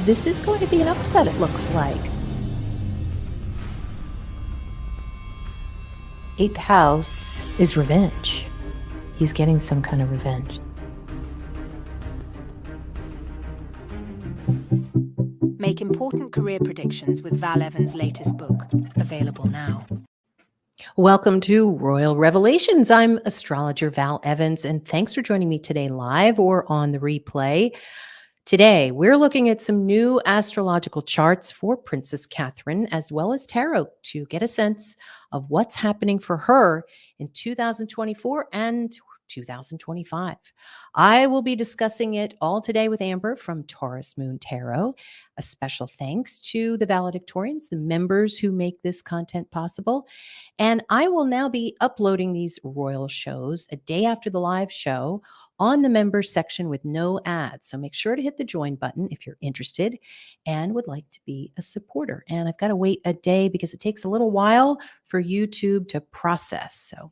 this is going to be an upset, it looks like. 8th house is revenge. He's getting some kind of revenge. Make important career predictions with Val Evans' latest book, available now. Welcome to Royal Revelations. I'm astrologer Val Evans, and thanks for joining me today live or on the replay. Today, we're looking at some new astrological charts for Princess Catherine, as well as tarot, to get a sense of what's happening for her in 2024 and 2025. I will be discussing it all today with Amber from Taurus Moon Tarot. A special thanks to the valedictorians, the members who make this content possible. And I will now be uploading these royal shows a day after the live show on the members section with no ads. So make sure to hit the join button if you're interested and would like to be a supporter. And I've got to wait a day because it takes a little while for YouTube to process. So,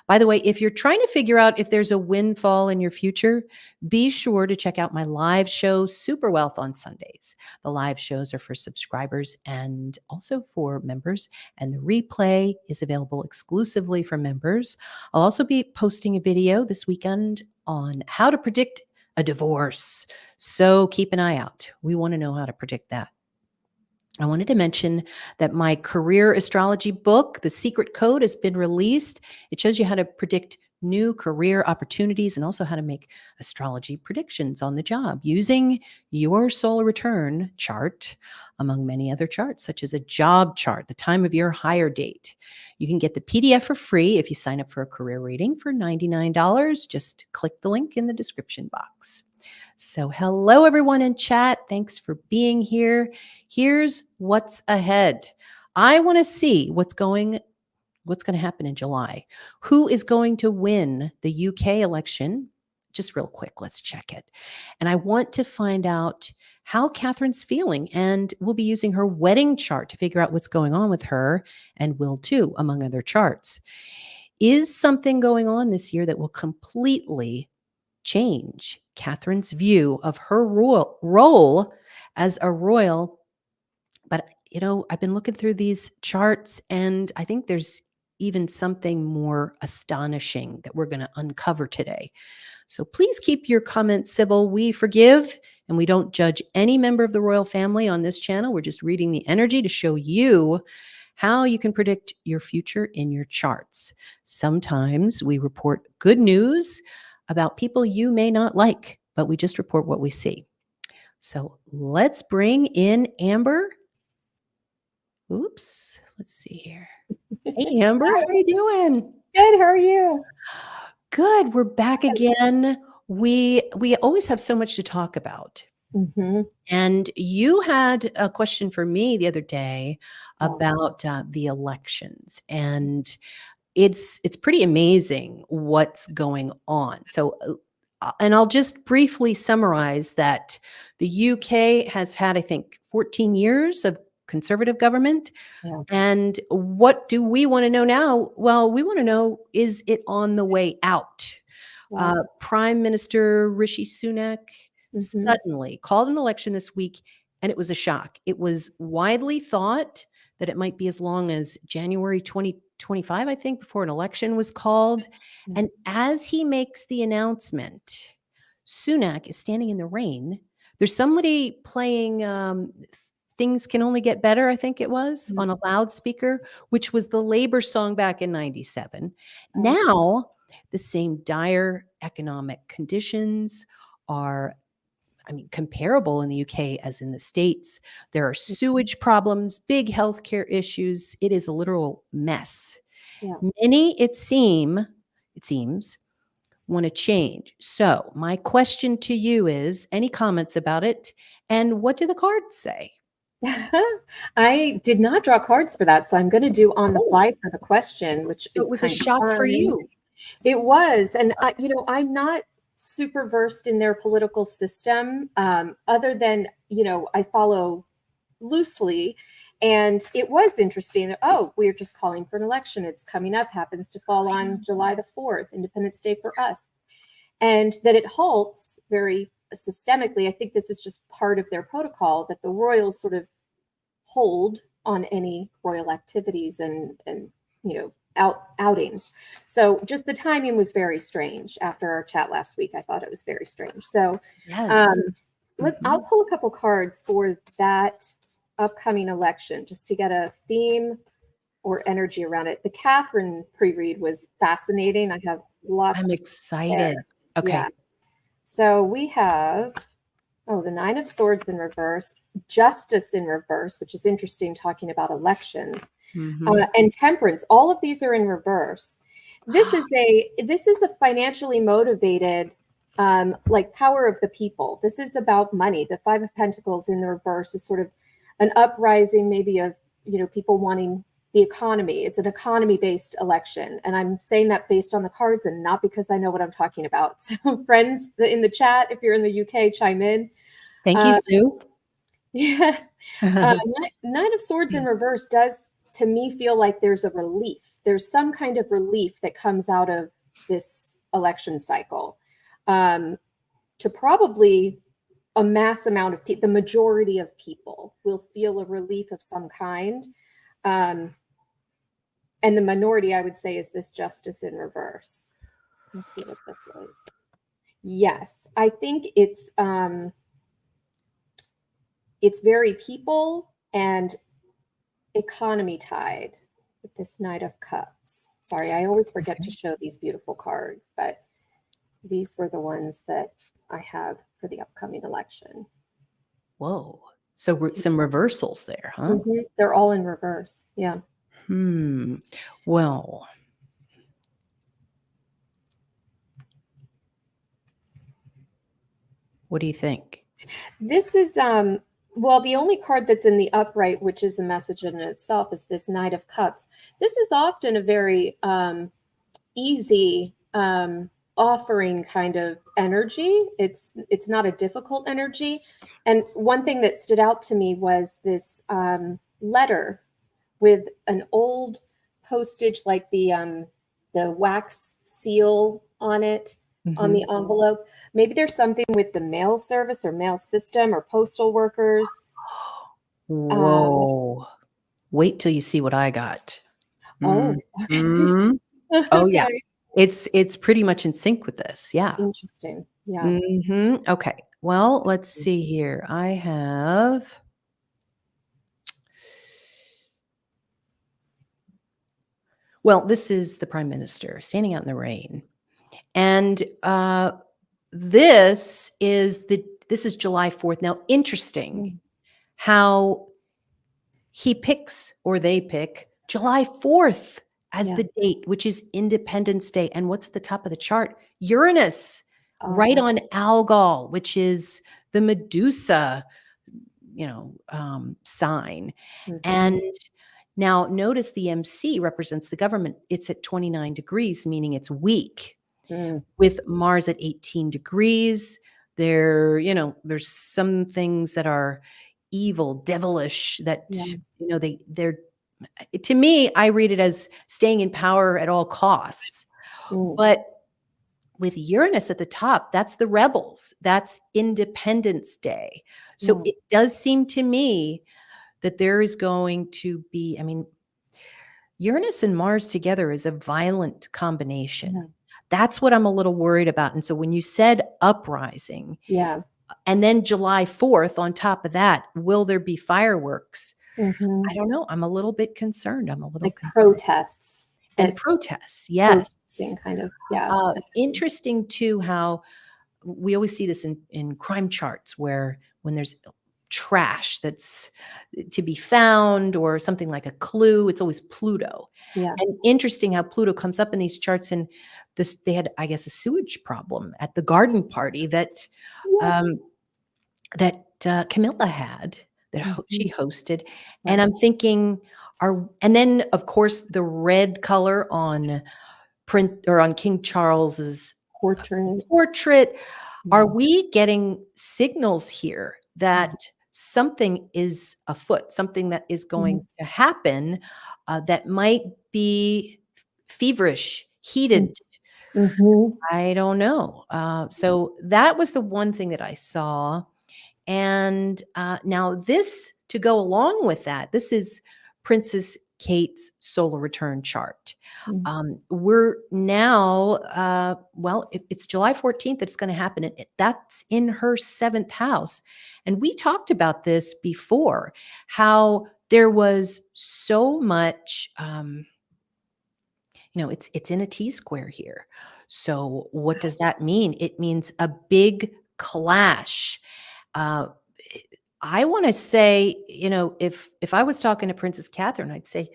by the way, if you're trying to figure out if there's a windfall in your future, be sure to check out my live show, Super Wealth, on Sundays. The live shows are for subscribers and also for members, and the replay is available exclusively for members. I'll also be posting a video this weekend on how to predict a divorce. So keep an eye out. We want to know how to predict that. I wanted to mention that my career astrology book, The Secret Code, has been released. It shows you how to predict new career opportunities and also how to make astrology predictions on the job using your solar return chart, among many other charts, such as a job chart, the time of your hire date. You can get the PDF for free if you sign up for a career reading for $99. Just click the link in the description box. So hello, everyone in chat. Thanks for being here. Here's what's ahead. I want to see what's going to happen in July. Who is going to win the UK election? Just real quick, let's check it. And I want to find out how Catherine's feeling, and we'll be using her wedding chart to figure out what's going on with her, and will too, among other charts. Is something going on this year that will completely change Catherine's view of her role as a royal? But, I've been looking through these charts, and I think there's even something more astonishing that we're going to uncover today. So please keep your comments civil. We forgive and we don't judge any member of the royal family on this channel. We're just reading the energy to show you how you can predict your future in your charts. Sometimes we report good news about people you may not like, but we just report what we see. So let's bring in Amber. Oops, let's see here. Hey, Amber, how are you doing? Good. How are you? Good. We're back again. We always have so much to talk about. Mm-hmm. And you had a question for me the other day about the elections, and it's pretty amazing what's going on. So, and I'll just briefly summarize that the UK has had, I think, 14 years of conservative government. Yeah. And what do we want to know now? Well, we want to know, is it on the way out? Yeah. Prime Minister Rishi Sunak suddenly called an election this week, and it was a shock. It was widely thought that it might be as long as January 2025, I think, before an election was called. Yeah. And as he makes the announcement, Sunak is standing in the rain. There's somebody playing Things Can Only Get Better, I think it was, on a loudspeaker, which was the Labor song back in 97. Now, the same dire economic conditions are, comparable in the UK as in the States. There are sewage problems, big healthcare issues. It is a literal mess. Yeah. Many, it seems, want to change. So my question to you is, any comments about it? And what do the cards say? I did not draw cards for that, so I'm going to do on the fly for the question, which So is it was a kind of shock for fun. you. It was, and I'm not super versed in their political system, other than I follow loosely, and it was interesting. Oh, we're just calling for an election. It's coming up. Happens to fall on July the 4th, Independence Day for us, and that it halts very systemically, I think this is just part of their protocol that the royals sort of hold on any royal activities and outings. So just the timing was very strange. After our chat last week, I thought it was very strange. So Yes. I'll pull a couple cards for that upcoming election just to get a theme or energy around it. The Catherine pre-read was fascinating. I have lots. I'm excited. Okay. Yeah. So we have, the Nine of Swords in reverse, Justice in reverse, which is interesting talking about elections, and Temperance. All of these are in reverse. This is a financially motivated, like power of the people. This is about money. The Five of Pentacles in the reverse is sort of an uprising, maybe of, people wanting the economy. It's an economy-based election. And I'm saying that based on the cards and not because I know what I'm talking about. So friends in the chat, if you're in the UK, chime in. Thank you, Sue. Yes. Nine of Swords in reverse does, to me, feel like there's a relief. There's some kind of relief that comes out of this election cycle, to probably a mass amount of people. The majority of people will feel a relief of some kind. And the minority, I would say, is this Justice in reverse. Let's see what this is. Yes, I think it's very people and economy tied with this Knight of Cups. Sorry, I always forget to show these beautiful cards, but these were the ones that I have for the upcoming election. Whoa. So some reversals there, huh? They're all in reverse. Yeah. Well, what do you think? This is, the only card that's in the upright, which is a message in itself, is this Knight of Cups. This is often a very easy offering kind of energy. It's not a difficult energy. And one thing that stood out to me was this letter with an old postage, like the wax seal on it, on the envelope. Maybe there's something with the mail service or mail system or postal workers. Whoa. Wait till you see what I got. Oh, Oh, yeah. It's pretty much in sync with this. Yeah. Interesting. Yeah. Okay. Well, let's see here. I have... Well, this is the Prime Minister standing out in the rain. And this is July 4th. Now, interesting how he picks, or they pick, July 4th as the date, which is Independence Day. And what's at the top of the chart? Uranus, right on Algol, which is the Medusa, sign. And now notice the MC represents the government. It's at 29 degrees, meaning it's weak. With Mars at 18 degrees, there's some things that are evil, devilish, that, they're, to me, I read it as staying in power at all costs. But with Uranus at the top, that's the rebels. That's Independence Day. So it does seem to me that there is going to be, Uranus and Mars together is a violent combination. That's what I'm a little worried about. And so when you said uprising, and then July 4th on top of that, will there be fireworks? I don't know. I'm a little bit concerned. I'm a little concerned. Protests. And protests, yes. Kind of, interesting too how we always see this in crime charts, where when there's trash that's to be found or something like a clue, it's always Pluto. And interesting how Pluto comes up in these charts. And they had, I guess, a sewage problem at the garden party that Camilla had, that she hosted. And I'm thinking, and then of course the red color on King Charles's portrait. Are we getting signals here that something is afoot, something that is going to happen, that might be feverish, heated, Mhm. I don't know. So that was the one thing that I saw. And now, this to go along with that, this is Princess Kate's solar return chart. Mm. We're now, well, it's July 14th that it's going to happen. And that's in her seventh house. And we talked about this before, how there was so much, it's in a T square here. So what does that mean? It means a big clash. Uh, I want to say, if I was talking to Princess Catherine, I'd say,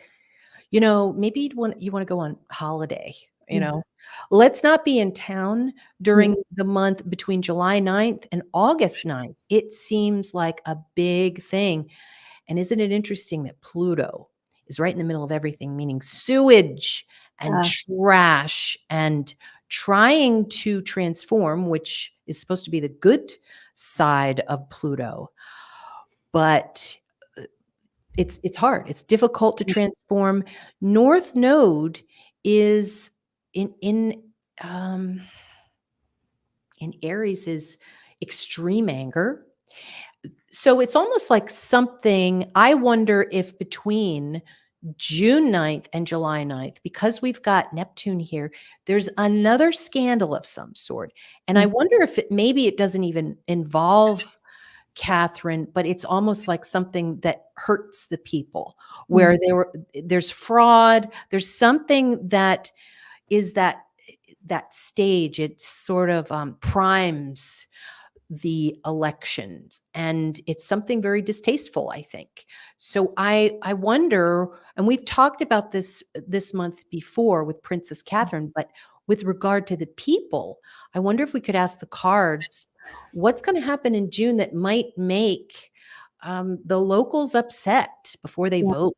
maybe you want to go on holiday. You Yeah. know, let's not be in town during Mhm. the month between July 9th and August 9th. It seems like a big thing. And isn't it interesting that Pluto is right in the middle of everything, meaning sewage and Yeah. trash and trying to transform, which is supposed to be the good side of Pluto. But it's hard. It's difficult to transform. North Node is in um, in Aries is extreme anger. So it's almost like something. I wonder if between June 9th and July 9th, because we've got Neptune here, there's another scandal of some sort. And I Mm. wonder if maybe it doesn't even involve Catherine, but it's almost like something that hurts the people, Mm. where there's fraud, there's something that is that stage. It sort of primes the elections, and it's something very distasteful, I think. So I wonder, and we've talked about this month before with Princess Catherine, but with regard to the people, I wonder if we could ask the cards what's going to happen in June that might make the locals upset before they Yeah. vote.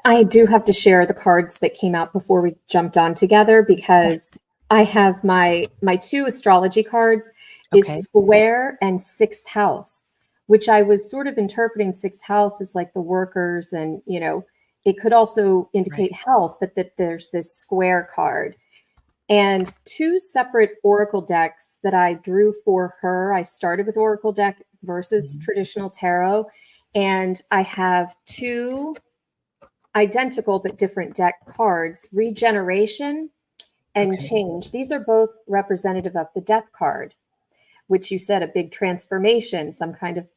I do have to share the cards that came out before we jumped on together, because I have my two astrology cards is Okay. square and sixth house, which I was sort of interpreting sixth house as like the workers, and it could also Right. indicate health, but that there's this square card. And two separate oracle decks that I drew for her. I started with oracle deck versus Mhm. traditional tarot, and I have two identical but different deck cards, regeneration and Okay. change. These are both representative of the death card, which you said a big transformation, some kind of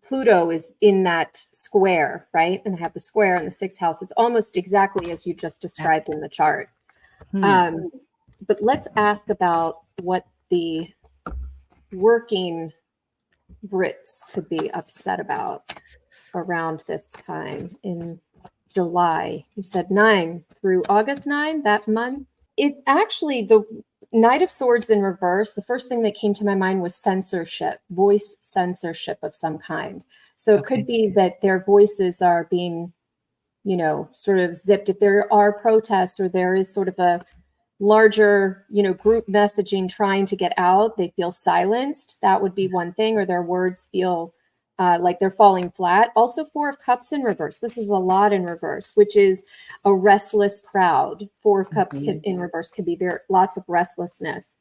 Pluto is in that square, right? And I have the square in the sixth house. It's almost exactly as you just described in the chart. Hmm. Um, but let's ask about what the working Brits could be upset about around this time in July. You said 9 through August 9, that month. It actually, the Knight of Swords in reverse, the first thing that came to my mind was censorship, voice censorship of some kind. So it Okay. could be that their voices are being, sort of zipped. If there are protests or there is sort of a larger, group messaging trying to get out, they feel silenced. That would be one thing, or their words feel like they're falling flat. Also, Four of Cups in reverse. This is a lot in reverse, which is a restless crowd. Four of Cups Mhm. in reverse can be lots of restlessness.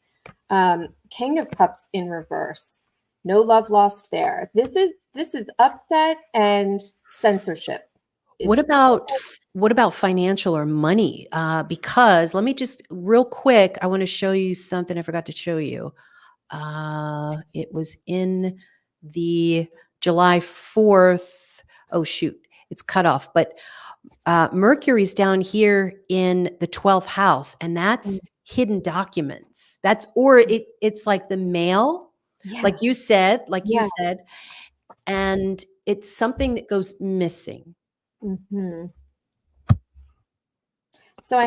King of Cups in reverse. No love lost there. This is upset and censorship. What Is about what about financial or money? Because let me just real quick, I want to show you something I forgot to show you. It was in the July 4th. Oh shoot, it's cut off. But Mercury's down here in the 12th house, and that's hidden documents. It's like the mail, yeah, like you yeah. said, and it's something that goes missing. Hmm. So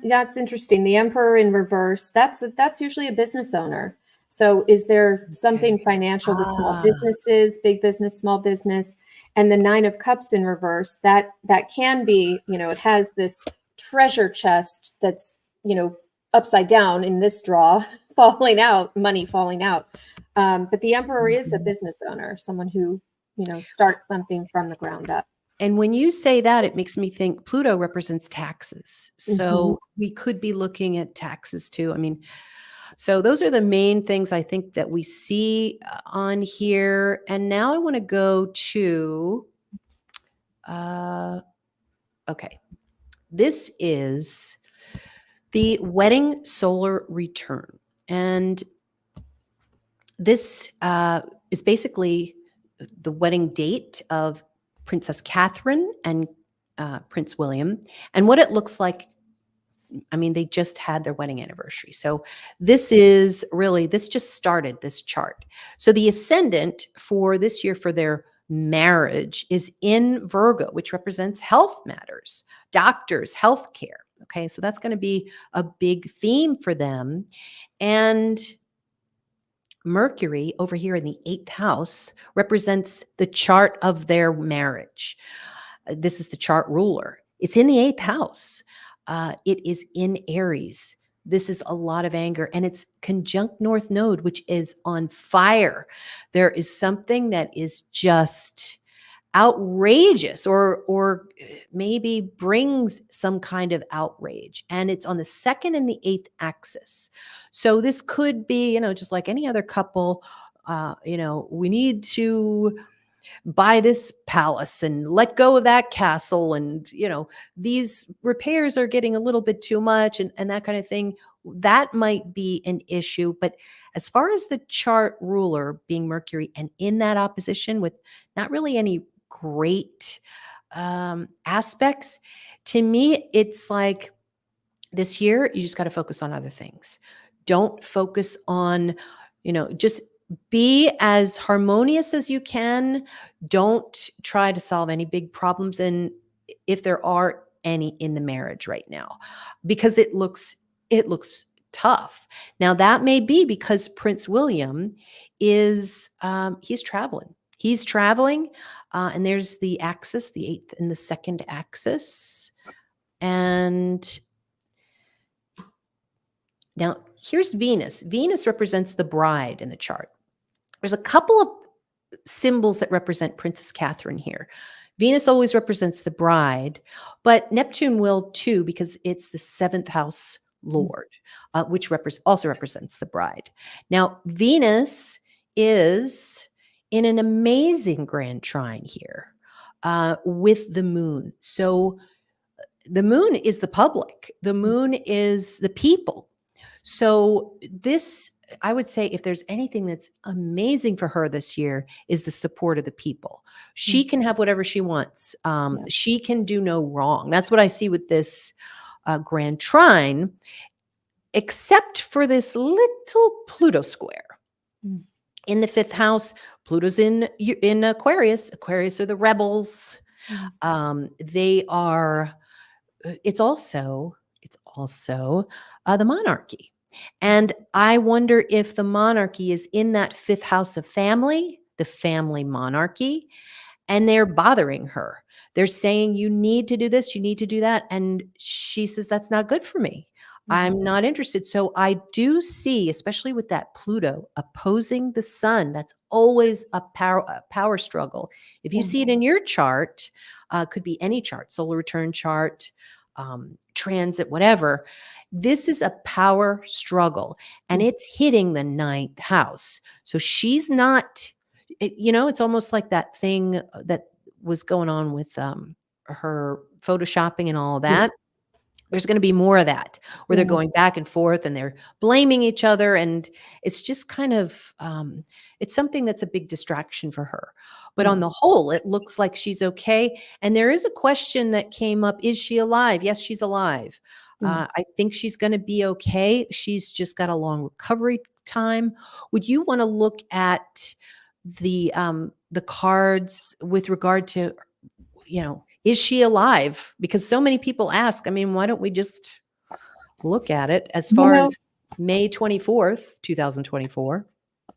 that's interesting. The Emperor in reverse. That's usually a business owner. So is there Okay. something financial with small Ah, businesses, big business, small business, and the Nine of Cups in reverse? That can be, it has this treasure chest that's, upside down in this draw, falling out, money falling out. But the Emperor is a mhm. business owner, someone who, starts something from the ground up. And when you say that, it makes me think Pluto represents taxes. Mhm. So we could be looking at taxes too. I mean, so those are the main things I think that we see on here. And now I want to go to, uh, okay, this is the wedding solar return. And this is basically the wedding date of Princess Catherine and Prince William. And what it looks like, I mean, they just had their wedding anniversary. So this is really, this just started this chart. So the ascendant for this year for their marriage is in Virgo, which represents health matters, doctors, healthcare. Okay, so that's going to be a big theme for them. And Mercury over here in the 8th house represents the chart of their marriage. This is the chart ruler. It's in the 8th house. It is in Aries. This is a lot of anger, and it's conjunct North Node, which is on fire. There is something that is just outrageous or maybe brings some kind of outrage, and it's on the 2nd and the 8th axis. So this could be, just like any other couple, we need to buy this palace and let go of that castle, and these repairs are getting a little bit too much, and that kind of thing. That might be an issue. But as far as the chart ruler being Mercury and in that opposition with not really any great aspects, to me it's like this year you just got to focus on other things. Don't focus on, just be as harmonious as you can. Don't try to solve any big problems, and if there are any in the marriage right now, because it looks tough. Now that may be because Prince William is he's traveling, and there's the axis, the 8th and the 2nd axis. And now, here's Venus. Venus represents the bride in the chart. There's a couple of symbols that represent Princess Catherine here. Venus always represents the bride, but Neptune will too, because it's the 7th house lord, which also represents the bride. Now, Venus is in an amazing grand trine here with the moon. So the moon is the public, the moon is the people. So this, I would say, if there's anything that's amazing for her this year, is the support of the people. She can have whatever she wants. She can do no wrong. That's what I see with this grand trine, except for this little Pluto square. In the 5th house, Pluto's in Aquarius. Aquarius are the rebels. They are. It's also the monarchy. And I wonder if the monarchy is in that 5th house of family, the family monarchy, and they're bothering her. They're saying, you need to do this, you need to do that. And she says, that's not good for me. I'm not interested. So I do see, especially with that Pluto opposing the sun, that's always a power struggle. If you see it in your chart, could be any chart, solar return chart, transit, whatever. This is a power struggle, and it's hitting the 9th house. So she's not, it's almost like that thing that was going on with her photoshopping and all of that. There's going to be more of that where they're going back and forth and they're blaming each other. And it's just kind of, it's something that's a big distraction for her. But on the whole, it looks like she's okay. And there is a question that came up. Is she alive? Yes, she's alive. I think she's going to be okay. She's just got a long recovery time. Would you want to look at the cards with regard to, is she alive? Because so many people ask. I mean, why don't we just look at it as far as May 24th, 2024?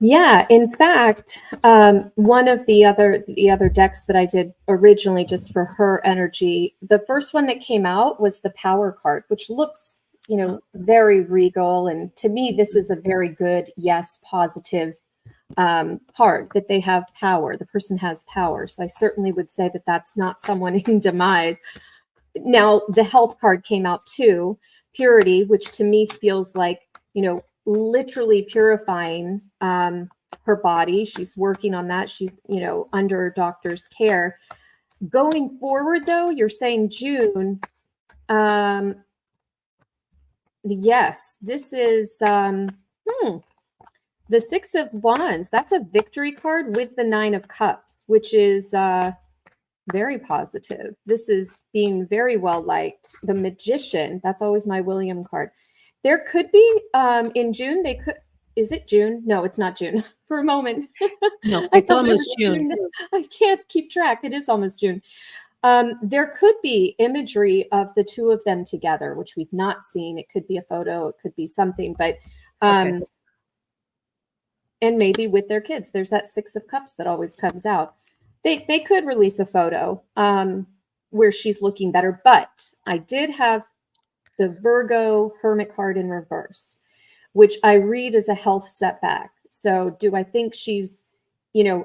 Yeah, in fact, one of the other decks that I did originally just for her energy, the first one that came out was the Power card, which looks, very regal. And to me, this is a very good, yes, positive card, that they have power. The person has power. So I certainly would say that that's not someone in demise. Now, the health card came out too, purity, which to me feels like, literally purifying her body. She's working on that. She's, under doctor's care. Going forward, though, you're saying June. Yes, this is the Six of Wands. That's a victory card with the Nine of Cups, which is very positive. This is being very well liked. The Magician, that's always my William card. There could be in June, is it June? No, it's not June. For a moment. No, it's almost June. I can't keep track. It is almost June. There could be imagery of the two of them together, which we've not seen. It could be a photo, it could be something, but and maybe with their kids. There's that Six of Cups that always comes out. They could release a photo where she's looking better, but I did have the Virgo Hermit card in reverse, which I read as a health setback. So do I think she's,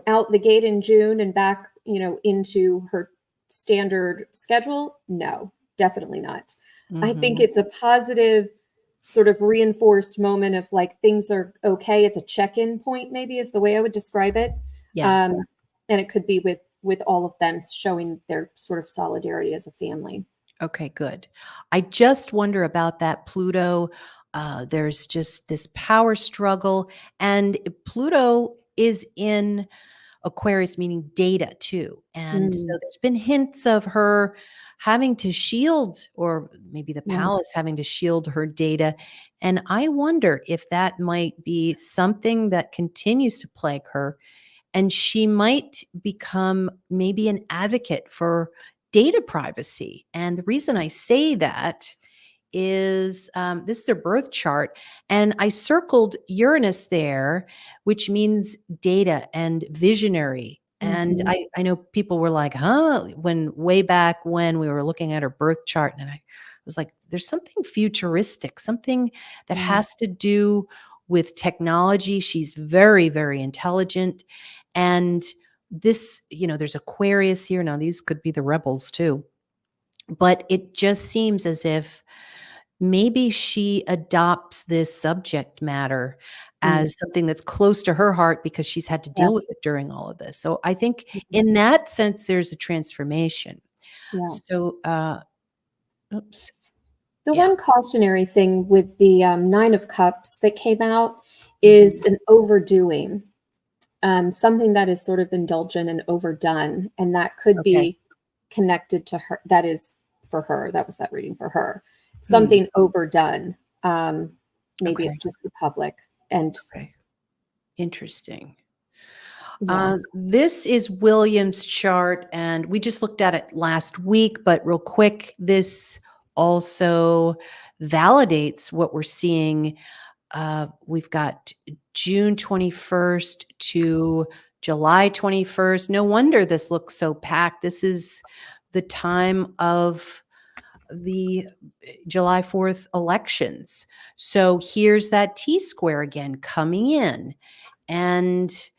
out the gate in June and back, into her standard schedule? No, definitely not. I think it's a positive sort of reinforced moment of like things are okay. It's a check-in point, maybe, is the way I would describe it. Yes. And it could be with all of them showing their sort of solidarity as a family. Okay, good. I just wonder about that Pluto. There's just this power struggle, and Pluto is in Aquarius, meaning data too. And so there's been hints of her having to shield, or maybe the palace having to shield her data. And I wonder if that might be something that continues to plague her. And she might become maybe an advocate for data privacy. And the reason I say that is this is her birth chart. And I circled Uranus there, which means data and visionary. And I know people were like, when way back when we were looking at her birth chart, and I was like, there's something futuristic, something that has to do with technology. She's very, very intelligent. And this, there's Aquarius here. Now, these could be the rebels too. But it just seems as if maybe she adopts this subject matter as something that's close to her heart because she's had to deal with it during all of this. So I think in that sense, there's a transformation. Yeah. So, oops. The one cautionary thing with the Nine of Cups that came out is an overdoing, something that is sort of indulgent and overdone, and that could be connected to her. That is for her. That was that reading for her. Something overdone. Maybe it's just the public. And interesting. This is William's chart, and we just looked at it last week, but real quick, this also validates what we're seeing. We've got June 21st to July 21st. No wonder this looks so packed. This is the time of the July 4th elections. So here's that T-square again coming in, and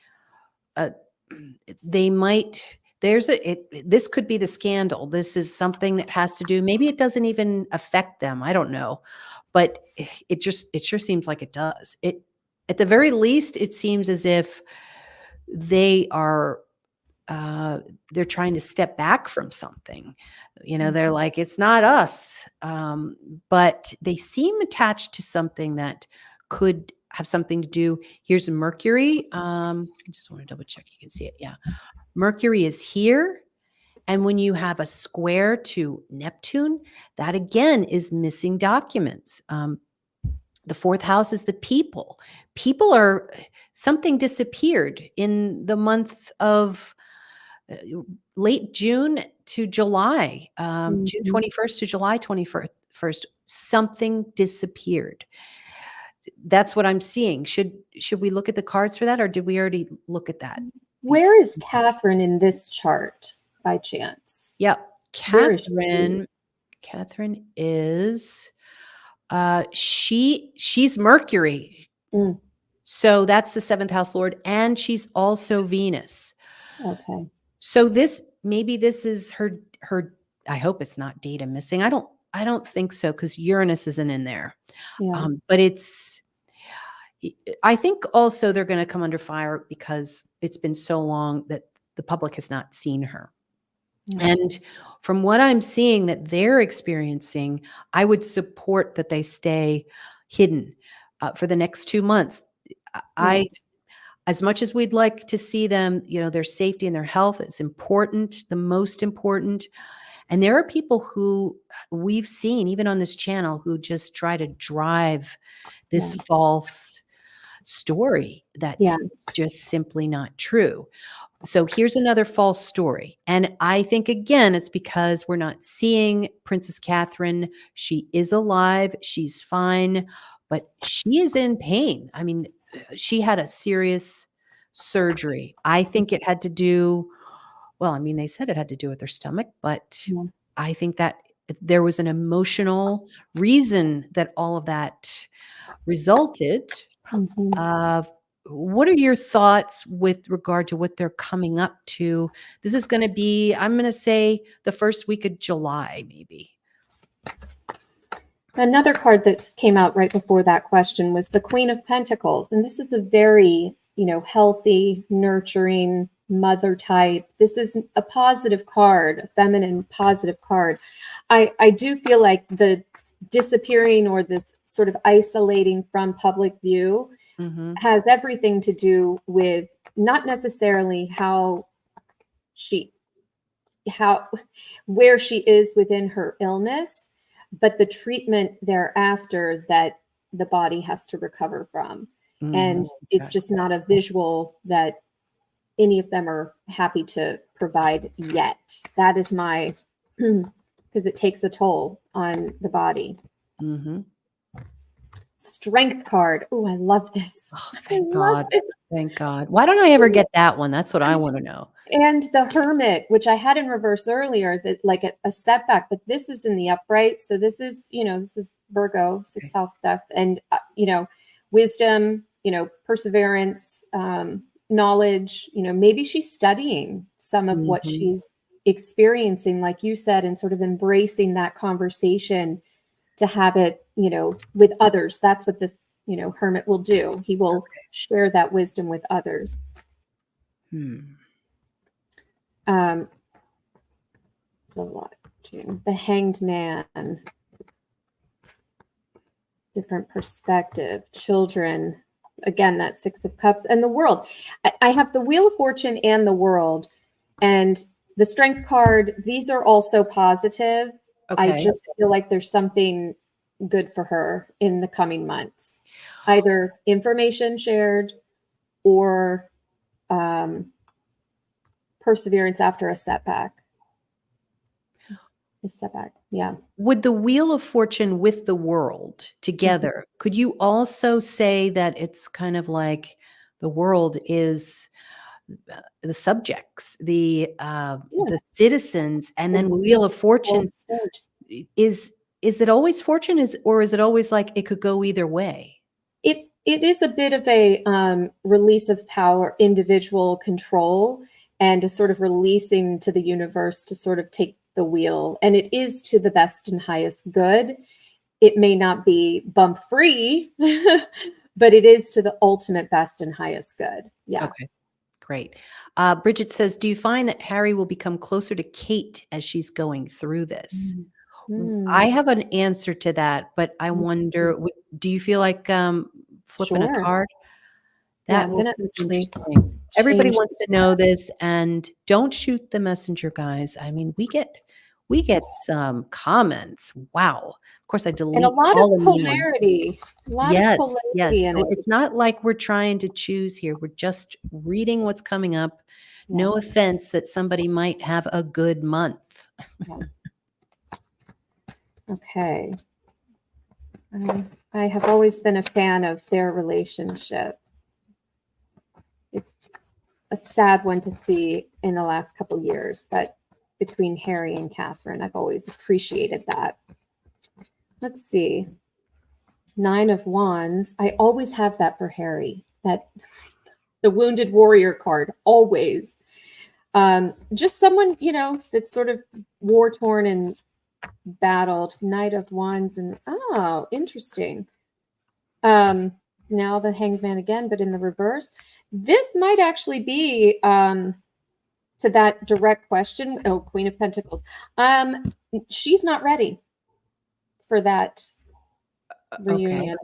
they might, this could be the scandal. This is something that has to do, maybe it doesn't even affect them. I don't know, but it sure seems like it does. At the very least, it seems as if they are, they're trying to step back from something. They're like, it's not us. But they seem attached to something that could have something to do. Here's Mercury. I just want to double check. You can see it. Yeah. Mercury is here. And when you have a square to Neptune, that again is missing documents. The fourth house is the people. Something disappeared in the month of late June to July, June 21st to July 21st, something disappeared. That's what I'm seeing. Should we look at the cards for that, or did we already look at that? Where is Catherine in this chart by chance? Yep. Catherine is she's Mercury. So that's the seventh house lord, and she's also Venus. Okay. So maybe this is her. I hope it's not data missing. I don't think so, because Uranus isn't in there. Yeah. But I think also they're going to come under fire because it's been so long that the public has not seen her. Yeah. And from what I'm seeing that they're experiencing, I would support that they stay hidden for the next 2 months. I, as much as we'd like to see them, their safety and their health is important, the most important. And there are people who we've seen, even on this channel, who just try to drive this false story that is just simply not true. So here's another false story. And I think, again, it's because we're not seeing Princess Catherine. She is alive. She's fine, but she is in pain. I mean, she had a serious surgery. I think it had to do, well, I mean, they said it had to do with her stomach, but I think that there was an emotional reason that all of that resulted. What are your thoughts with regard to what they're coming up to? This is going to be, I'm going to say, the first week of July, maybe. Another card that came out right before that question was the Queen of Pentacles. And this is a very, healthy, nurturing mother type. This is a positive card, a feminine positive card. I do feel like the disappearing or this sort of isolating from public view has everything to do with not necessarily where she is within her illness, but the treatment thereafter that the body has to recover from. And it's just not a visual that any of them are happy to provide yet. That is my, because it takes a toll on the body. Strength card. Oh, I love this. Oh, thank God. Thank God. Why don't I ever get that one? That's what I want to know. And the Hermit, which I had in reverse earlier, that like a setback, but this is in the upright. So this is, this is Virgo, sixth house stuff. And, wisdom, perseverance, knowledge, maybe she's studying some of what she's experiencing, like you said, and sort of embracing that conversation to have it, with others. That's what this, Hermit will do. He will share that wisdom with others. The Hanged Man, different perspective, children, again, that Six of Cups, and the World. I have the Wheel of Fortune and the World, and the Strength card. These are also positive. I just feel like there's something good for her in the coming months, either information shared or perseverance after a setback. Yeah. Would the Wheel of Fortune with the World together, could you also say that it's kind of like the world is the subjects, the citizens, and then Wheel of Fortune is it always fortune, or is it always like it could go either way? It is a bit of a release of power, individual control, and a sort of releasing to the universe to sort of take the wheel. And it is to the best and highest good. It may not be bump free, but it is to the ultimate best and highest good. Yeah. Okay, great. Bridget says, do you find that Harry will become closer to Kate as she's going through this? I have an answer to that, but I wonder, do you feel like flipping a card? That will be interesting. Everybody wants to know this, and don't shoot the messenger, guys. I mean, we get some comments. Wow. Of course, I delete and a lot all of polarity. Yes. So it's not like we're trying to choose here. We're just reading what's coming up. No offense that somebody might have a good month. Okay. I have always been a fan of their relationship. It's a sad one to see in the last couple of years, but between Harry and Catherine, I've always appreciated that. Let's see. 9 of Wands. I always have that for Harry. that the wounded warrior card always. Just someone, you know, that's sort of war torn and battled. Knight of Wands, and oh, interesting. Now the Hangman again, but in the reverse. This might actually be to that direct question. Oh, Queen of Pentacles. She's not ready for that reunion.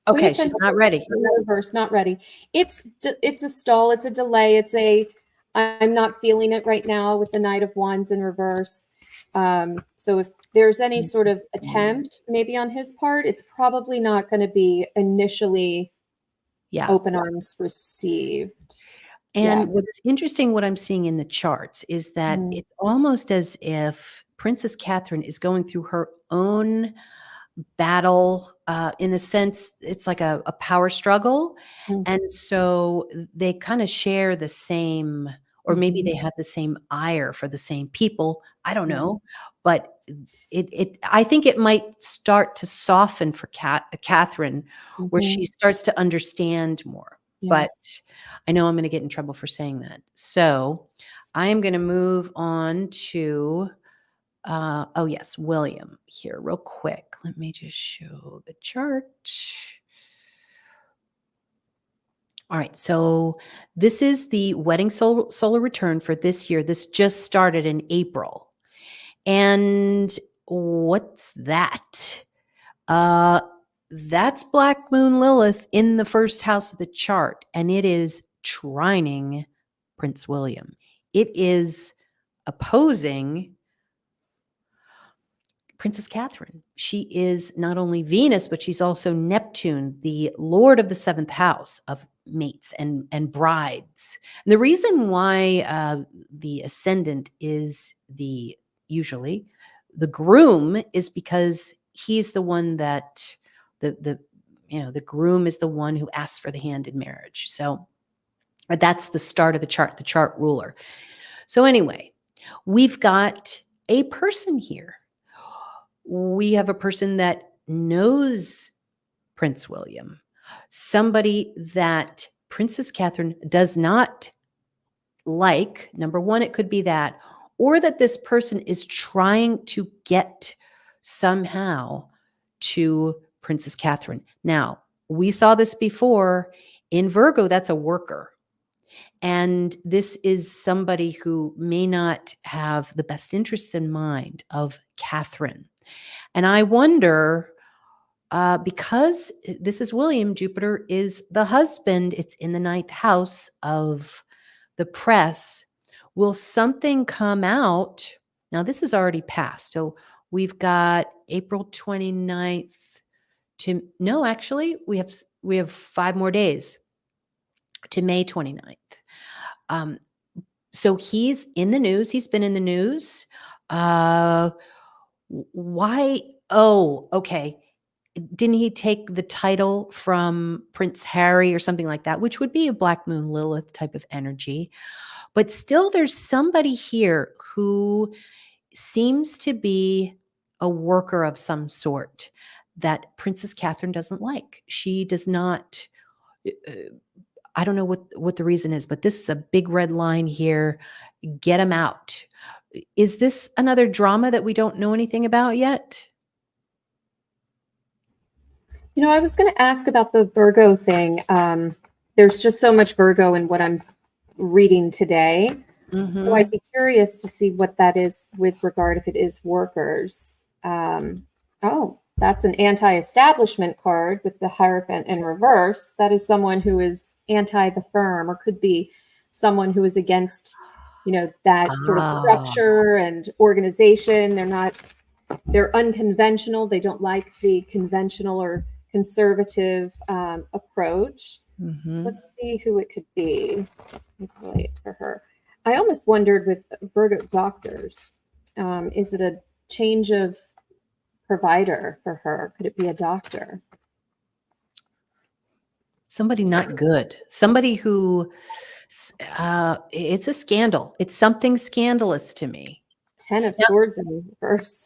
Okay, she's not ready. Reverse, not ready. It's a stall. It's a delay. It's a I'm not feeling it right now with the Knight of Wands in reverse. So if there's any sort of attempt maybe on his part, it's probably not going to be initially open arms received. And what's interesting, what I'm seeing in the charts is that it's almost as if Princess Catherine is going through her own battle, in the sense it's like a power struggle. And so they kind of share the same, or maybe they have the same ire for the same people. I don't know. But I think it might start to soften for Catherine, where she starts to understand more. But I know I'm going to get in trouble for saying that. So I am going to move on to, oh yes, William here real quick. Let me just show the chart. All right, so this is the wedding solar return for this year. This just started in April. And what's that? That's Black Moon Lilith in the first house of the chart, and it is trining Prince William. It is opposing Princess Catherine. She is not only Venus, but she's also Neptune, the lord of the seventh house of mates and brides. And the reason why the ascendant is usually the groom is because he's the one that the groom is the one who asks for the hand in marriage. So that's the start of the chart ruler. So anyway, we've got a person here. We have a person that knows Prince William, somebody that Princess Catherine does not like. Number one, it could be that, or that this person is trying to get somehow to Princess Catherine. Now, we saw this before in Virgo. That's a worker. And this is somebody who may not have the best interests in mind of Catherine. And I wonder, because this is William, Jupiter is the husband, it's in the ninth house of the press. Will something come out? Now, this is already passed. So we've got April 29th to, no, actually, we have 5 more days to May 29th. So he's in the news. He's been in the news. Why? Oh, okay. Didn't he take the title from Prince Harry or something like that, which would be a Black Moon Lilith type of energy? But still, there's somebody here who seems to be a worker of some sort that Princess Catherine doesn't like. She does not, I don't know what the reason is, but this is a big red line here. Get him out. Is this another drama that we don't know anything about yet? You know, I was going to ask about the Virgo thing. There's just so much Virgo in what I'm reading today. So I'd be curious to see what that is with regard if it is workers. Oh, that's an anti-establishment card with the Hierophant in reverse. That is someone who is anti the firm, or could be someone who is against, you know, that sort of structure and organization. They're unconventional. They don't like the conventional or conservative approach. Let's see who it could be. Relate to her. I almost wondered with Virgo doctors, is it a change of provider for her? Could it be a doctor? Somebody not good. Somebody who, it's a scandal. It's something scandalous to me. 10 of Swords in reverse.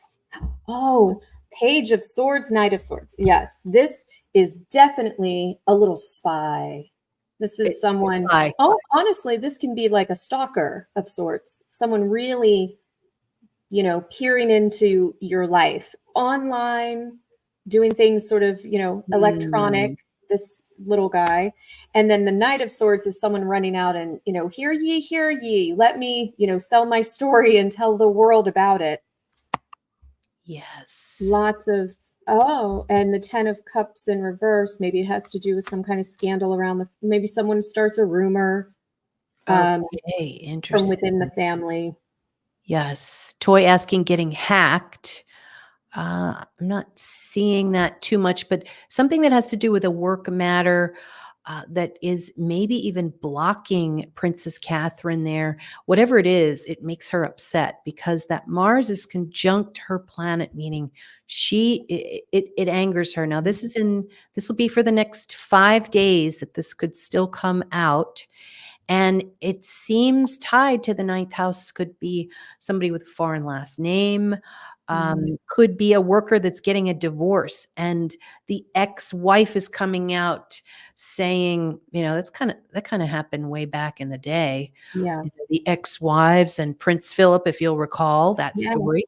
Oh, Page of Swords, Knight of Swords. Yes, this is definitely a little spy. This is someone, Why? oh, honestly, this can be like a stalker of sorts. Someone really, peering into your life online, doing things sort of, electronic, Mm, this little guy. And then the Knight of Swords is someone running out and, hear ye, let me, sell my story and tell the world about it. yes. Lots of, oh, and the 10 of Cups in reverse. Maybe it has to do with some kind of scandal around maybe someone starts a rumor Okay, from interesting. within the family. Yes. Toy asking, getting hacked. I'm not seeing that too much, but something that has to do with a work matter that is maybe even blocking Princess Catherine there. Whatever it is, it makes her upset because that Mars is conjunct her planet, meaning it angers her. Now, this will be for the next 5 days that this could still come out. And it seems tied to the ninth house, could be somebody with a foreign last name, could be a worker that's getting a divorce. And the ex-wife is coming out saying, that kind of happened way back in the day. Yeah. The ex-wives and Prince Philip, if you'll recall that Yes. story.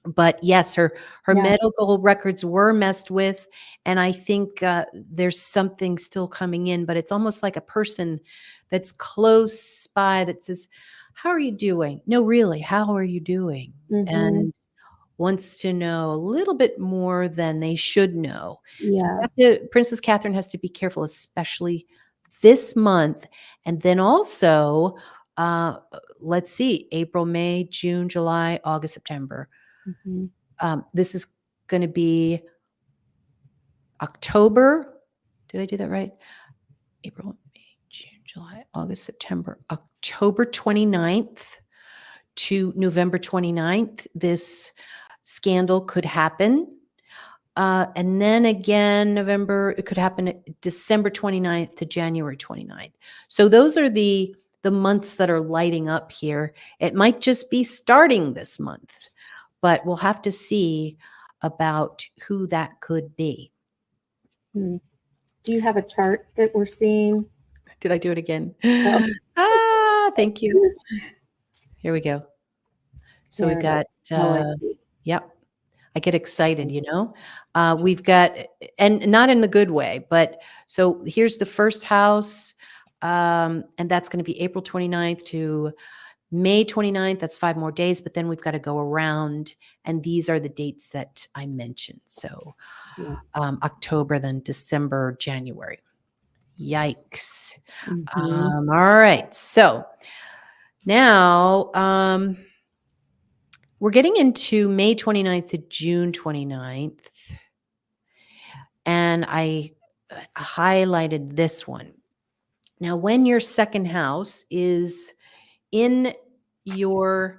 But yes, her Yeah. medical records were messed with, and I think there's something still coming in, but it's almost like a person that's close by that says, "How are you doing?" No, really, how are you doing? And wants to know a little bit more than they should know. So Yeah. Princess Catherine has to be careful, especially this month, and then also, uh, let's see, April, May, June, July, August, September. This is going to be October. Did I do that right? April, May, June, July, August, September. October 29th to November 29th, this scandal could happen. And then again, it could happen December 29th to January 29th. So those are the months that are lighting up here. It might just be starting this month, but we'll have to see about who that could be. Do you have a chart that we're seeing? Did I do it again? Oh. Thank you. Here we go. So we've got, yep. I get excited, we've got, and not in the good way, but so here's the first house. And that's going to be April 29th to May 29th. That's 5 more days, but then we've got to go around. And these are the dates that I mentioned. So October, then December, January. Yikes. All right. So now we're getting into May 29th to June 29th. And I highlighted this one. Now, when your second house is in Libra,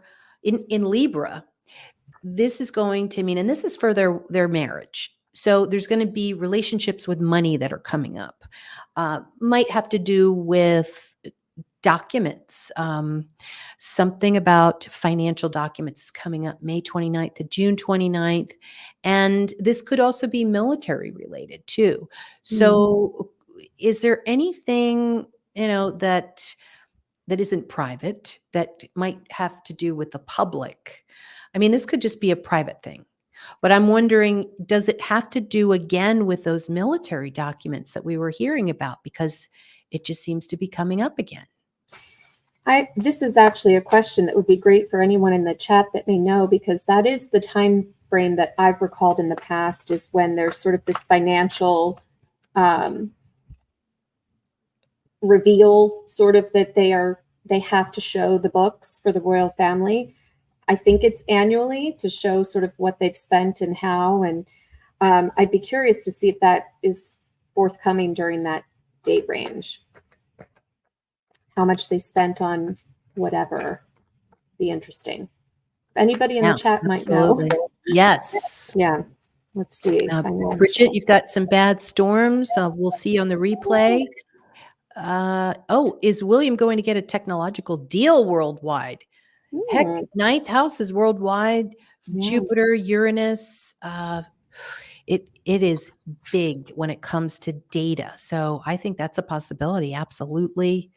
this is going to mean, and this is for their marriage. So there's going to be relationships with money that are coming up. Might have to do with documents. Something about financial documents is coming up May 29th to June 29th. And this could also be military related too. So is there anything, that isn't private that might have to do with the public? I mean, this could just be a private thing. But I'm wondering, does it have to do again with those military documents that we were hearing about? Because it just seems to be coming up again. This is actually a question that would be great for anyone in the chat that may know, because that is the time frame that I've recalled in the past, is when there's sort of this financial reveal, sort of, that they have to show the books for the royal family. I think it's annually, to show sort of what they've spent and how. And I'd be curious to see if that is forthcoming during that date range. How much they spent on whatever. Be interesting. Anybody in the chat might know. Yes. Yeah. Let's see. Bridget, you've got some bad storms. We'll see on the replay. Is William going to get a technological deal worldwide? Heck, ninth house is worldwide. Jupiter, Uranus. it is big when it comes to data. So I think that's a possibility. Absolutely.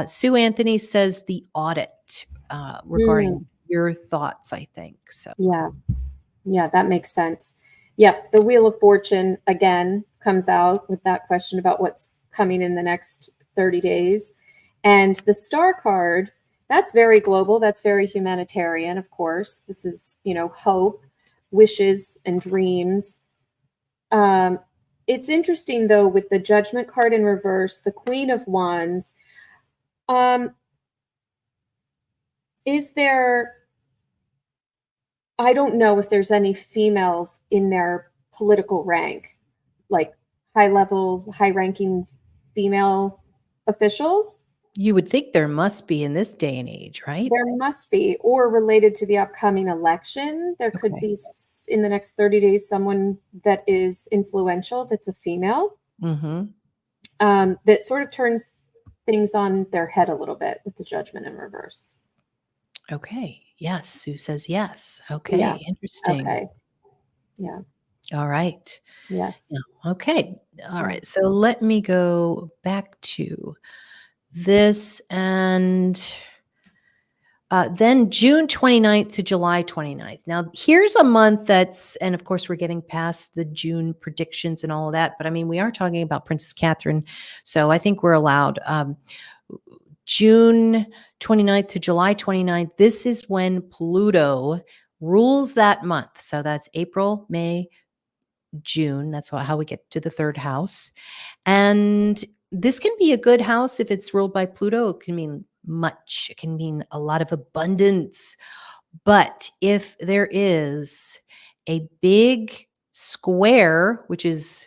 Sue Anthony says the audit regarding your thoughts, I think. So Yeah. Yeah, that makes sense. Yep. The Wheel of Fortune again comes out with that question about what's coming in the next 30 days. And the Star card, that's very global. That's very humanitarian, of course. This is, hope, wishes, and dreams. It's interesting, though, with the Judgment card in reverse, the Queen of Wands. Is there I don't know if there's any females in their political rank, like high level, high ranking female officials. you would think there must be in this day and age, right? There must be, or related to the upcoming election. There could Okay. be in the next 30 days someone that is influential that's a female, Mm-hmm. that sort of turns things on their head a little bit with the Judgment in reverse. Okay. Yes. Sue says yes. Okay. Yeah. Interesting. Okay. Yeah. All right. Yes. Yeah. Okay. All right. So let me go back to this and then June 29th to July 29th. Now, here's a month and of course, we're getting past the June predictions and all of that, but I mean, we are talking about Princess Catherine, so I think we're allowed. June 29th to July 29th, this is when Pluto rules that month. So that's April, May, June. That's how we get to the third house. And this can be a good house if it's ruled by Pluto. It can mean much, it can mean a lot of abundance. But if there is a big square, which is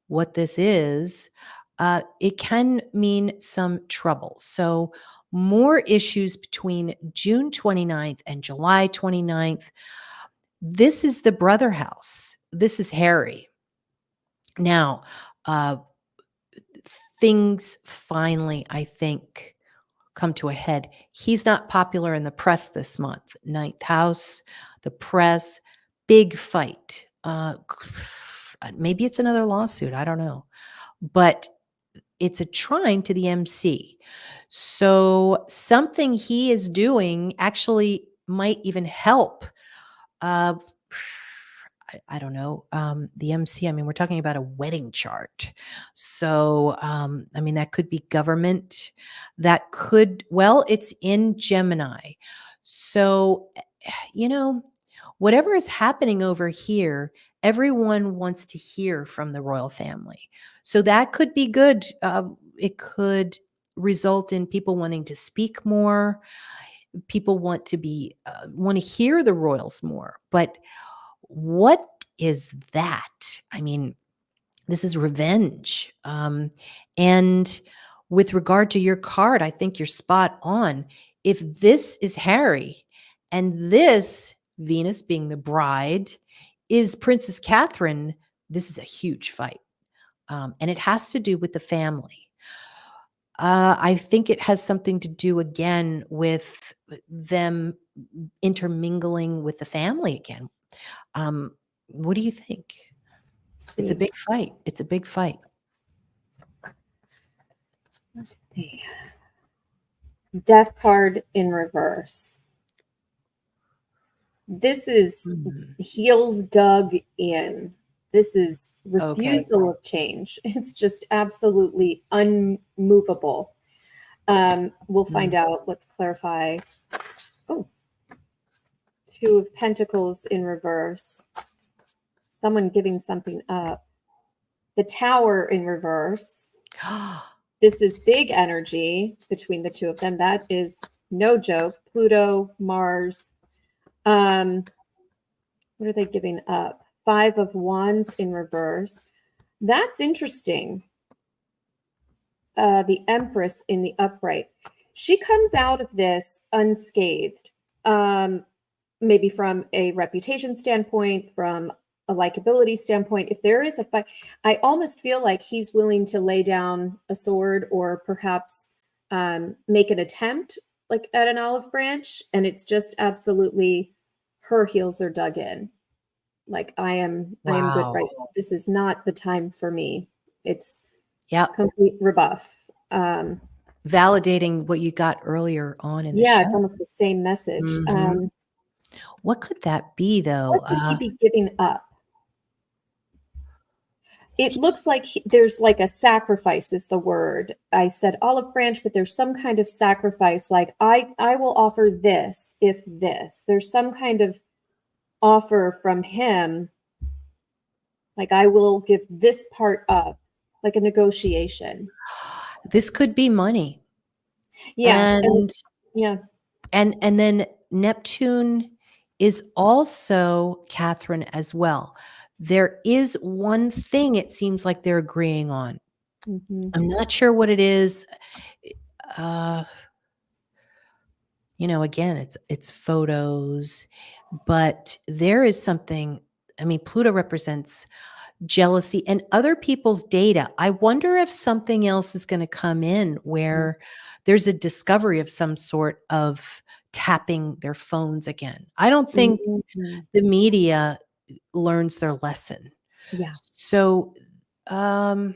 what this is, it can mean some trouble. So, more issues between June 29th and July 29th. This is the brother house. This is Harry. Now, uh, things finally, I think, come to a head. He's not popular in the press this month. Ninth house, the press, big fight. Maybe it's another lawsuit. I don't know. But it's a trine to the MC. So something he is doing actually might even help. Uh, I don't know. The MC, I mean, we're talking about a wedding chart. So, I mean, that could be government. That could, well, it's in Gemini. So, whatever is happening over here, everyone wants to hear from the royal family. So that could be good. It could result in people wanting to speak more. People want to hear the royals more. But what is that? I mean, this is revenge. And with regard to your card, I think you're spot on. If this is Harry and this, Venus being the bride, is Princess Catherine, this is a huge fight. And it has to do with the family. I think it has something to do again with them intermingling with the family again. What do you think? It's a big fight. It's a big fight. Let's see. Death card in reverse. This is heels dug in. This is refusal of change. It's just absolutely unmovable. We'll find out. Let's clarify. Oh, Two of Pentacles in reverse. Someone giving something up. The Tower in reverse. This is big energy between the two of them. That is no joke. Pluto, Mars. What are they giving up? Five of Wands in reverse. That's interesting. The Empress in the upright. She comes out of this unscathed. Maybe from a reputation standpoint, from a likability standpoint. If there is a fight, I almost feel like he's willing to lay down a sword or perhaps make an attempt like at an olive branch. And it's just absolutely her heels are dug in. Like I am good Wow. right now. This is not the time for me. It's Yeah. complete rebuff. Validating what you got earlier on in the Yeah, show. it's almost the same message. Mhm. What could that be though? What could he be giving up? It looks like there's like a sacrifice is the word. I said olive branch, but there's some kind of sacrifice. Like I will offer this if this. There's some kind of offer from him. Like I will give this part up, like a negotiation. This could be money. Yeah, And yeah. and then Neptune is also Catherine as well. There is one thing it seems like they're agreeing on. Mhm. I'm not sure what it is. Uh, again, it's photos, but there is something. I mean, Pluto represents jealousy and other people's data. I wonder if something else is going to come in where there's a discovery of some sort of tapping their phones again. I don't think Mhm. the media learns their lesson. Yeah. So, I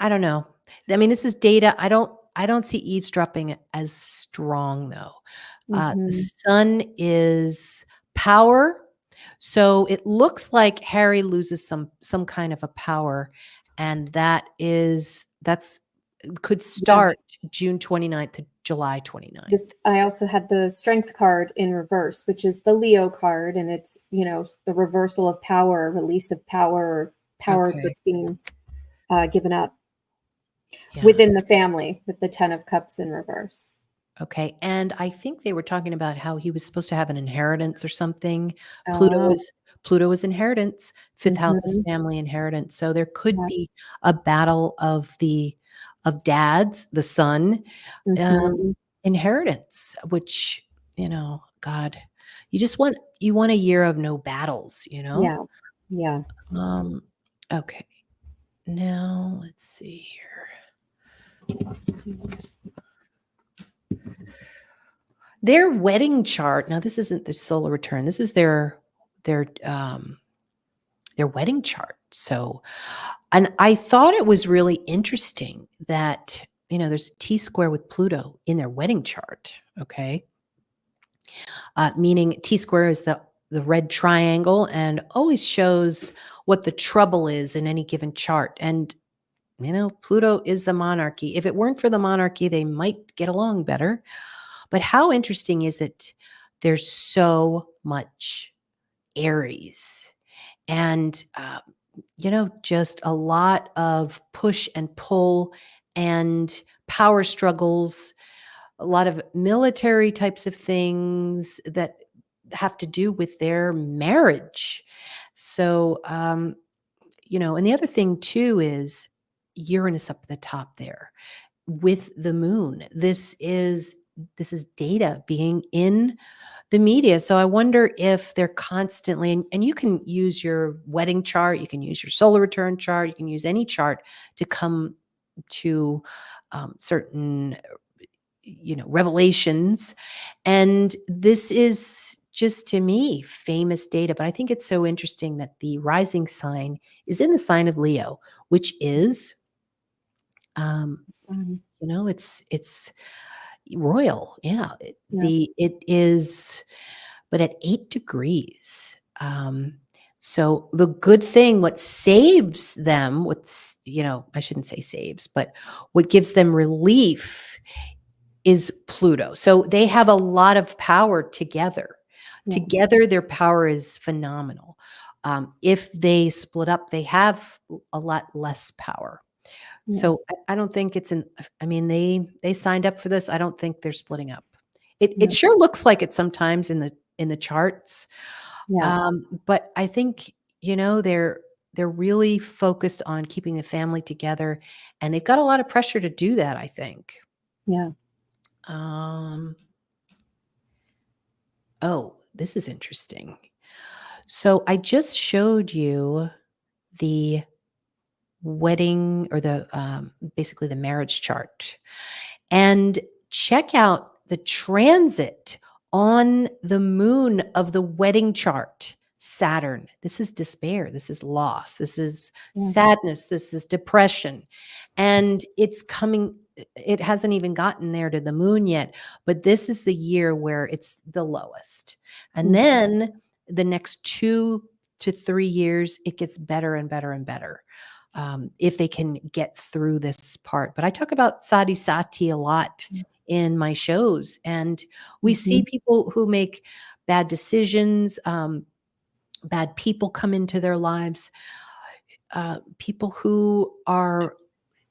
don't know. I mean, this is data. I don't see eavesdropping as strong though. The Mhm. sun is power. So it looks like Harry loses some kind of a power, and that's could Yeah. start June 29th to July 29th. I also had the strength card in reverse, which is the Leo card, and it's, the reversal of power, release of power, power Okay. that's being given up Yeah. within the family with the 10 of cups in reverse. Okay. And I think they were talking about how he was supposed to have an inheritance or something. Pluto Oh, is Pluto is inheritance. Fifth house is mhm. family inheritance. So there could Yeah. be a battle of dads, the son, um, Mhm. inheritance, which, God, you want a year of no battles. Yeah. Yeah. Um, okay. Now let's see here. Their wedding chart. Now, this isn't the solar return. This is their wedding chart. So, and I thought it was really interesting that there's a T square with Pluto in their wedding chart. Okay, meaning T square is the red triangle and always shows what the trouble is in any given chart. And Pluto is the monarchy. If it weren't for the monarchy, they might get along better. But how interesting is it? There's so much Aries and, just a lot of push and pull and power struggles, a lot of military types of things that have to do with their marriage. So, and the other thing too is Uranus up at the top there with the moon. This is data being in the media. So I wonder if they're constantly, and you can use your wedding chart, you can use your solar return chart, you can use any chart to come to certain, revelations. And this is just to me famous data. But I think it's so interesting that the rising sign is in the sign of Leo, which is, um, Sun. it's royal. Yeah. Yeah. It is, but at 8 degrees. So the good thing, what saves them, I shouldn't say saves, but what gives them relief is Pluto. So they have a lot of power together. Yeah. Together, their power is phenomenal. If they split up, they have a lot less power. Yeah. So I don't think I mean, they signed up for this. I don't think they're splitting up. It Yeah. it sure looks like it sometimes in the charts. Yeah. But I think, they're really focused on keeping the family together, and they've got a lot of pressure to do that, I think. Yeah. Um, oh, this is interesting. So I just showed you the wedding or basically the marriage chart. And check out the transit on the moon of the wedding chart. Saturn. This is despair. This is loss. This is Yeah. sadness. This is depression. And it's coming, it hasn't even gotten there to the moon yet, but this is the year where it's the lowest. And Mhm. then the next 2 to 3 years, it gets better and better and better. If they can get through this part. But I talk about Sati Sati a lot in my shows, and we see Mhm. people who make bad decisions, bad people come into their lives, people who are,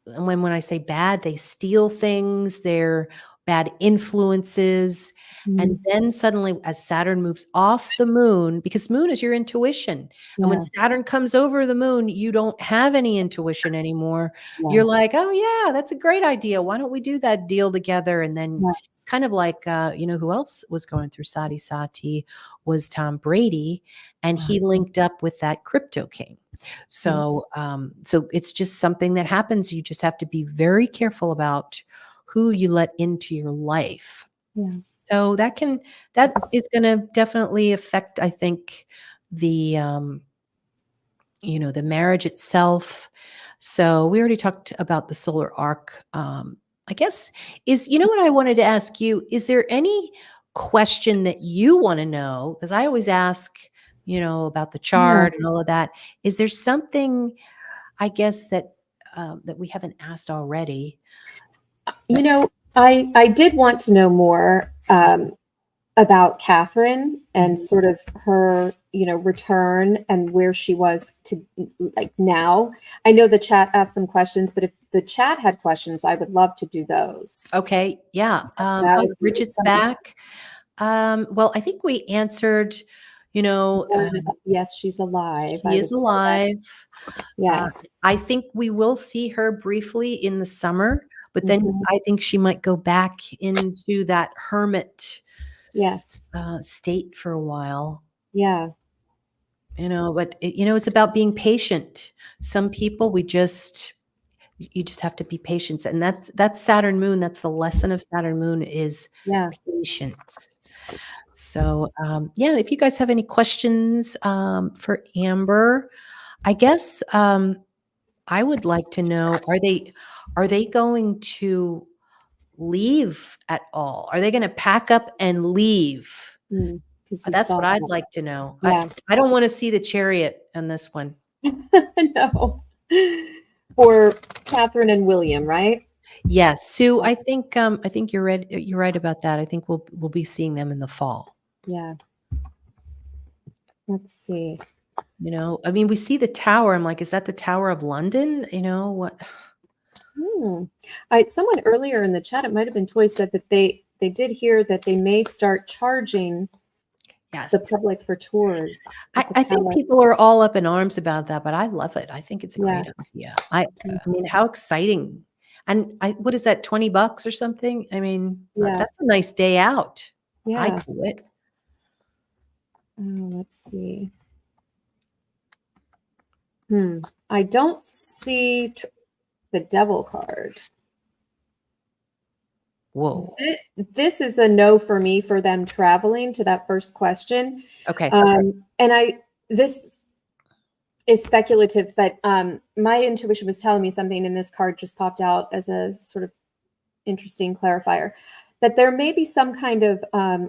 when I say bad, they steal things, they're bad influences. And Mhm. then suddenly, as Saturn moves off the moon, because moon is your intuition. And when Yeah. Saturn comes over the moon, you don't have any intuition anymore. Yeah. You're like, oh, yeah, that's a great idea. Why don't we do that deal together? And then Yeah. it's kind of like, who else was going through Sati Sati was Tom Brady. And he linked up with that crypto king. So, so it's just something that happens. You just have to be very careful about who you let into your life. Yeah. So that is going to definitely affect, I think, the, the marriage itself. So we already talked about the solar arc. I guess what I wanted to ask you, is there any question that you want to know? Because I always ask, about the Yeah. chart and all of that. Is there something, I guess, that we haven't asked already? You know, I did want to know more about Catherine and Mhm. sort of her, return and where she was to like now. I know the chat asked some questions, but if the chat had questions, I would love to do those. Okay, yeah. That would be Bridget's something. back. Well, I think we answered, One about, yes, she's alive. she I is would say that. alive. Yes. I think we will see her briefly in the summer, but then Mhm. I think she might go back into that hermit Yes. state for a while. Yeah. But it's about being patient. Some people, you just have to be patient, and that's Saturn moon. That's the lesson of Saturn moon is Yeah. patience. So, yeah, if you guys have any questions for Amber, I guess I would like to know, are they going to leave at all? Are they going to pack up and leave? Because you That's saw what I'd that. like to know. I Yeah. I don't want to see the chariot on this one. No. For Catherine and William, right? Yes, Sue, I think you're right about that. I think we'll be seeing them in the fall. Yeah. Let's see. I mean, we see the tower. I'm like, is that the Tower of London? What? Hmm. Someone earlier in the chat, it might have been Toy, said that they did hear that they may start charging the Yes. public for tours I, at the I think palace. people are all up in arms about that, but I love it. I think it's a Yeah. great idea. I mean, how exciting. And what is that, $20 or something? I mean, Yeah. that's a nice day out. I'd Yeah. do it. Let's see. I don't see the devil card. Whoa. This is a no for me for them traveling to that first question. Okay. And this is speculative, but my intuition was telling me something, and this card just popped out as a sort of interesting clarifier, that there may be some kind of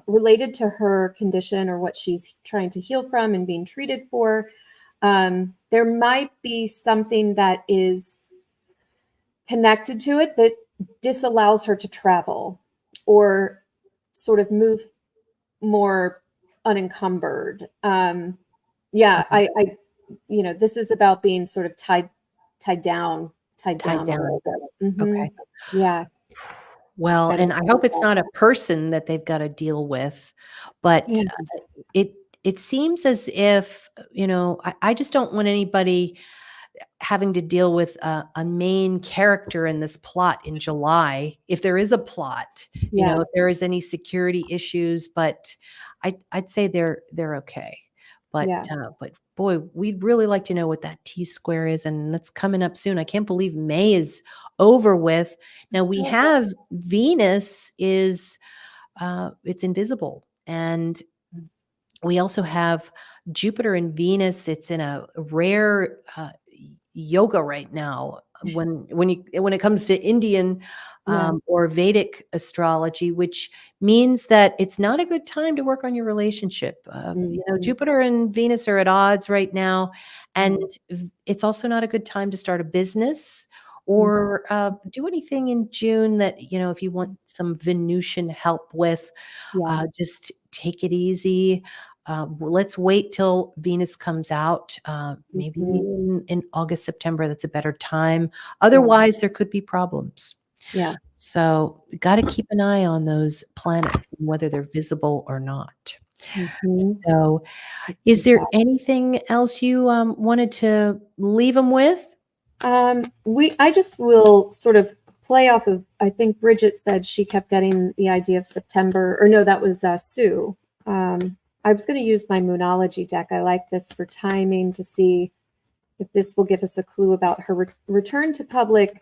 related to her condition or what she's trying to heal from and being treated for. There might be something that is connected to it that disallows her to travel or sort of move more unencumbered. Yeah, Okay. this is about being sort of tied down Tied a down. little bit. Okay. Yeah. Well, I and don't I know hope about it's not a person that they've got to deal with, but that. it seems as if, I just don't want anybody having to deal with a main character in this plot in July, if there is a plot, Yeah. if there is any security issues, but I'd say they're okay. Yeah. But boy, we'd really like to know what that T square is, and that's coming up soon. I can't believe May is over with. Now we have Venus is it's invisible, and We also have Jupiter and Venus. It's in a rare yoga right now. When it comes to Indian Yeah. or Vedic astrology, which means that it's not a good time to work on your relationship. Mhm. Jupiter and Venus are at odds right now, and Mm. it's also not a good time to start a business Mm. or do anything in June that if you want some Venusian help with. Yeah. Just take it easy. Let's wait till Venus comes out. Maybe Mhm. in August, September, that's a better time. Yeah. Otherwise, there could be problems. Yeah. So, got to keep an eye on those planets, and whether they're visible or not. Mhm. So, is there Exactly. anything else you wanted to leave them with? I just will sort of play off of, I think Bridget said she kept getting the idea of September, or no, that was Sue. I was going to use my Moonology deck. I like this for timing to see if this will give us a clue about her return to public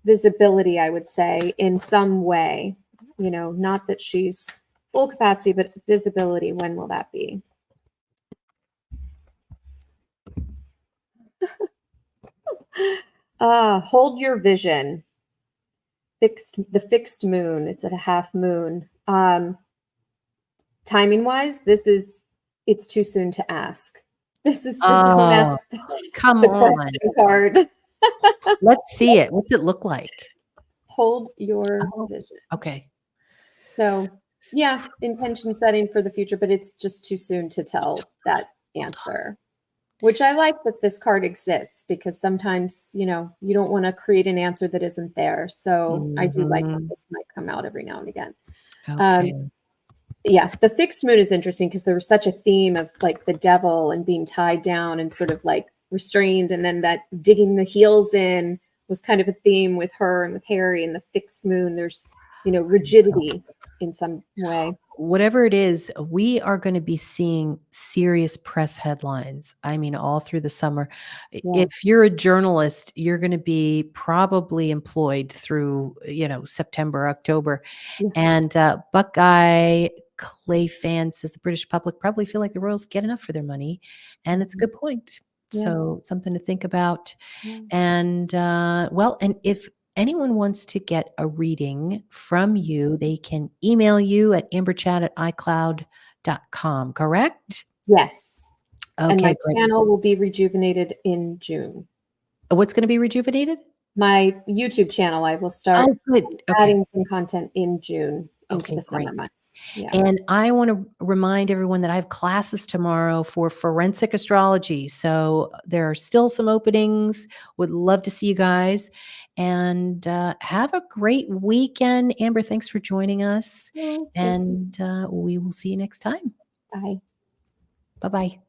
visibility, I would say, in some way. Not that she's full capacity, but visibility. When will that be? Hold your vision. The fixed moon. It's at a half moon. Timing wise, it's too soon to ask. This is the don't ask Oh, come the on. question card. Let's see it. What's it look like? Hold your Oh, vision. okay. So yeah, intention setting for the future, but it's just too soon to tell that answer. Which I like that this card exists, because sometimes, you don't want to create an answer that isn't there. So I do like that Mhm. this might come out every now and again. Um, Okay. yeah, the fixed moon is interesting because there was such a theme of like the devil and being tied down and sort of like restrained, and then that digging the heels in was kind of a theme with her and with Harry. And the fixed moon, there's rigidity in some way. Whatever it is, we are going to be seeing serious press headlines. I mean, all through the summer. Yeah. If you're a journalist, you're going to be probably employed through, September, October. Yeah. And Buckeye Clay fan says the British public probably feel like the Royals get enough for their money. And it's a good point. Yeah. So, something to think about. Yeah. And and if anyone wants to get a reading from you, they can email you at amberchat@icloud.com, correct? Yes. And Okay, my great. channel will be rejuvenated in June. What's going to be rejuvenated? My YouTube channel, I will start Oh, good. Okay. adding some content in June into Okay, the great. summer months. Yeah. And I want to remind everyone that I have classes tomorrow for forensic astrology. So there are still some openings. Would love to see you guys. And have a great weekend. Amber, thanks for joining us. Well, thanks. And we will see you next time. Bye. Bye bye.